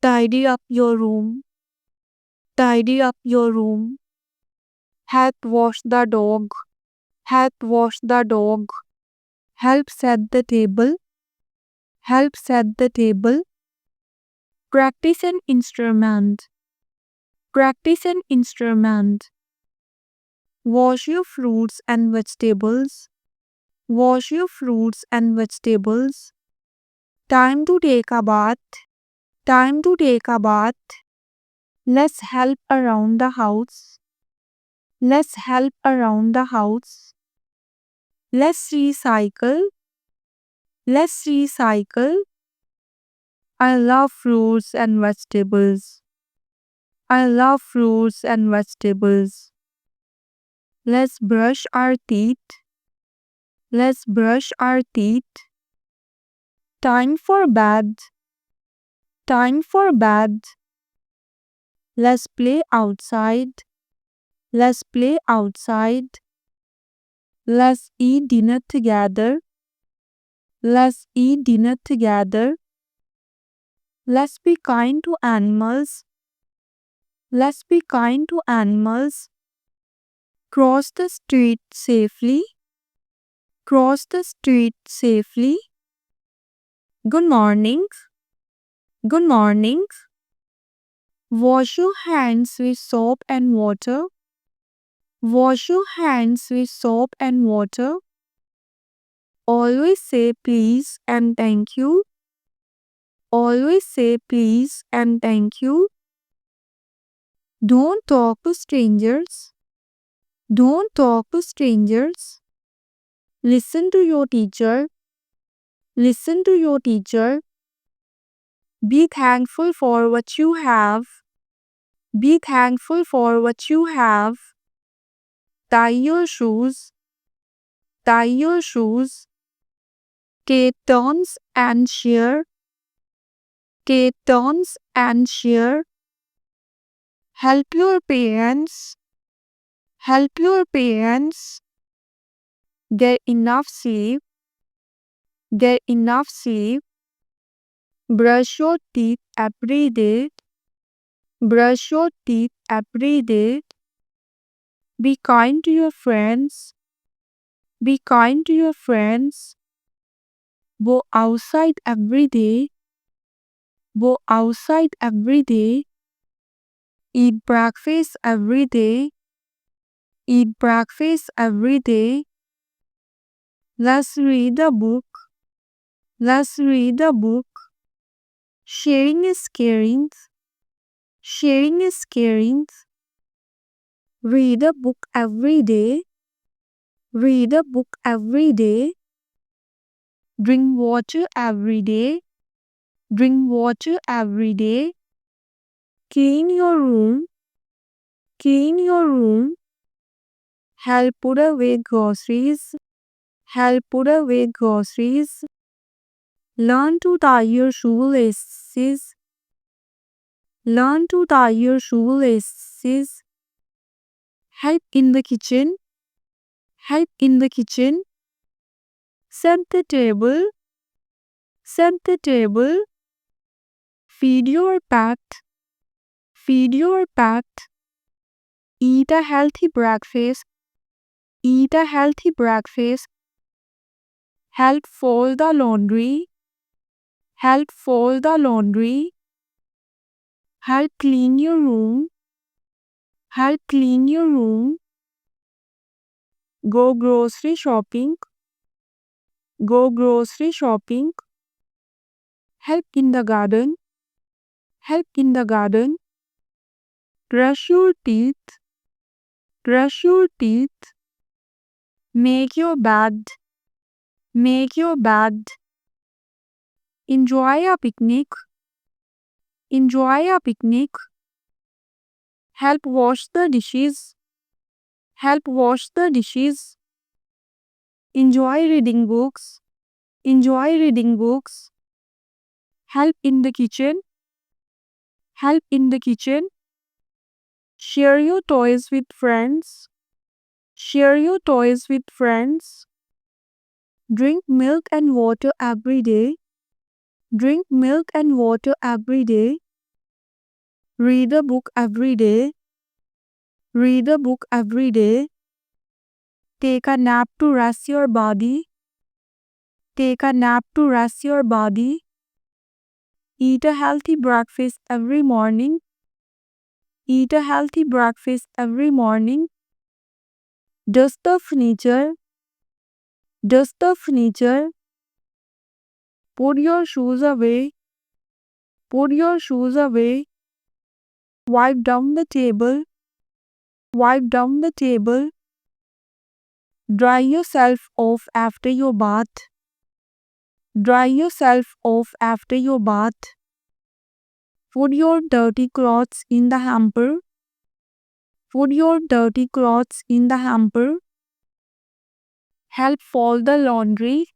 Tidy up your room. Tidy up your room. Help wash the dog. Help wash the dog. Help set the table. Help set the table. Practice an instrument. Practice an instrument. Wash your fruits and vegetables. Wash your fruits and vegetables. Time to take a bath. Time to take a bath. Let's help around the house. Let's help around the house. Let's recycle. Let's recycle. I love fruits and vegetables. I love fruits and vegetables. Let's brush our teeth. Let's brush our teeth. Time for bed. Time for bed. Let's play outside. Let's play outside. Let's eat dinner together. Let's eat dinner together. Let's be kind to animals. Let's be kind to animals. Cross the street safely. Cross the street safely. Good morning. Good morning. Wash your hands with soap and water. Wash your hands with soap and water. Always say please and thank you. Always say please and thank you. Don't talk to strangers. Don't talk to strangers. Listen to your teacher. Listen to your teacher. Be thankful for what you have. Be thankful for what you have. Tie your shoes. Tie your shoes. Take turns and share. Take turns and share. Help your parents. Help your parents. Get enough sleep. Get enough sleep. Brush your teeth every day. Brush your teeth every day. Be kind to your friends. Be kind to your friends. Go outside every day. Go outside every day. Eat breakfast every day. Eat breakfast every day. Let's read a book. Let's read a book. Sharing is caring. Sharing is caring. Read a book every day. Read a book every day. Drink water every day. Drink water every day. Clean your room. Clean your room. Help put away groceries. Help put away groceries. Learn to tie your shoelaces. Learn to tie your shoelaces. Help in the kitchen. Help in the kitchen. Set the table. Set the table. Feed your pet. Feed your pet. Eat a healthy breakfast. Eat a healthy breakfast. Help fold the laundry. Help fold the laundry. Help clean your room. Help clean your room. Go grocery shopping. Go grocery shopping. Help in the garden. Help in the garden. Brush your teeth. Brush your teeth. Make your bed. Make your bed. Enjoy a picnic. Enjoy a picnic. Help wash the dishes. Help wash the dishes. Enjoy reading books. Enjoy reading books. Help in the kitchen. Help in the kitchen. Share your toys with friends. Share your toys with friends. Drink milk and water every day. Drink milk and water every day. Read a book every day. Read a book every day. Take a nap to rest your body. Take a nap to rest your body. Eat a healthy breakfast every morning. Eat a healthy breakfast every morning. Dust the furniture. Dust the furniture. Put your shoes away. Put your shoes away. Wipe down the table. Wipe down the table. Dry yourself off after your bath. Dry yourself off after your bath. Put your dirty clothes in the hamper. Put your dirty clothes in the hamper. Help fold the laundry.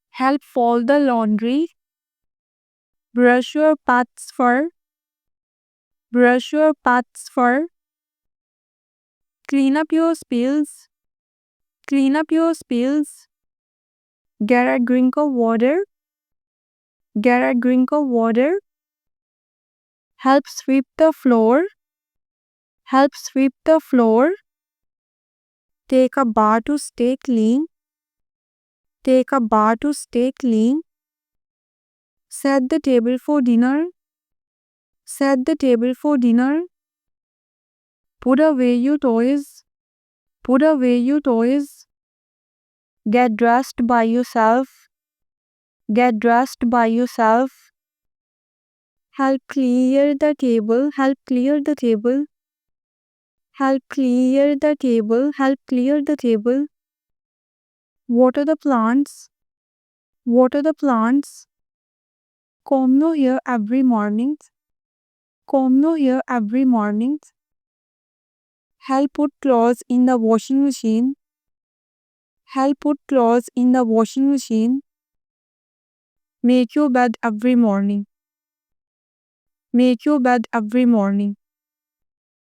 Help fold the laundry. Brush your pet's fur. Brush your pet's fur. Clean up your spills. Clean up your spills. Get a drink of water. Get a drink of water. Help sweep the floor. Help sweep the floor. Take a bath to stay clean. Take a bath to stay clean. Set the table for dinner. Set the table for dinner. Put away your toys. Put away your toys. Get dressed by yourself. Get dressed by yourself. Help clear the table. Help clear the table. Help clear the table. Help clear the table. Water the plants. Water the plants. Comb your hair every morning. Comb your hair every morning. Help put clothes in the washing machine. Help put clothes in the washing machine. Make your bed every morning. Make your bed every morning.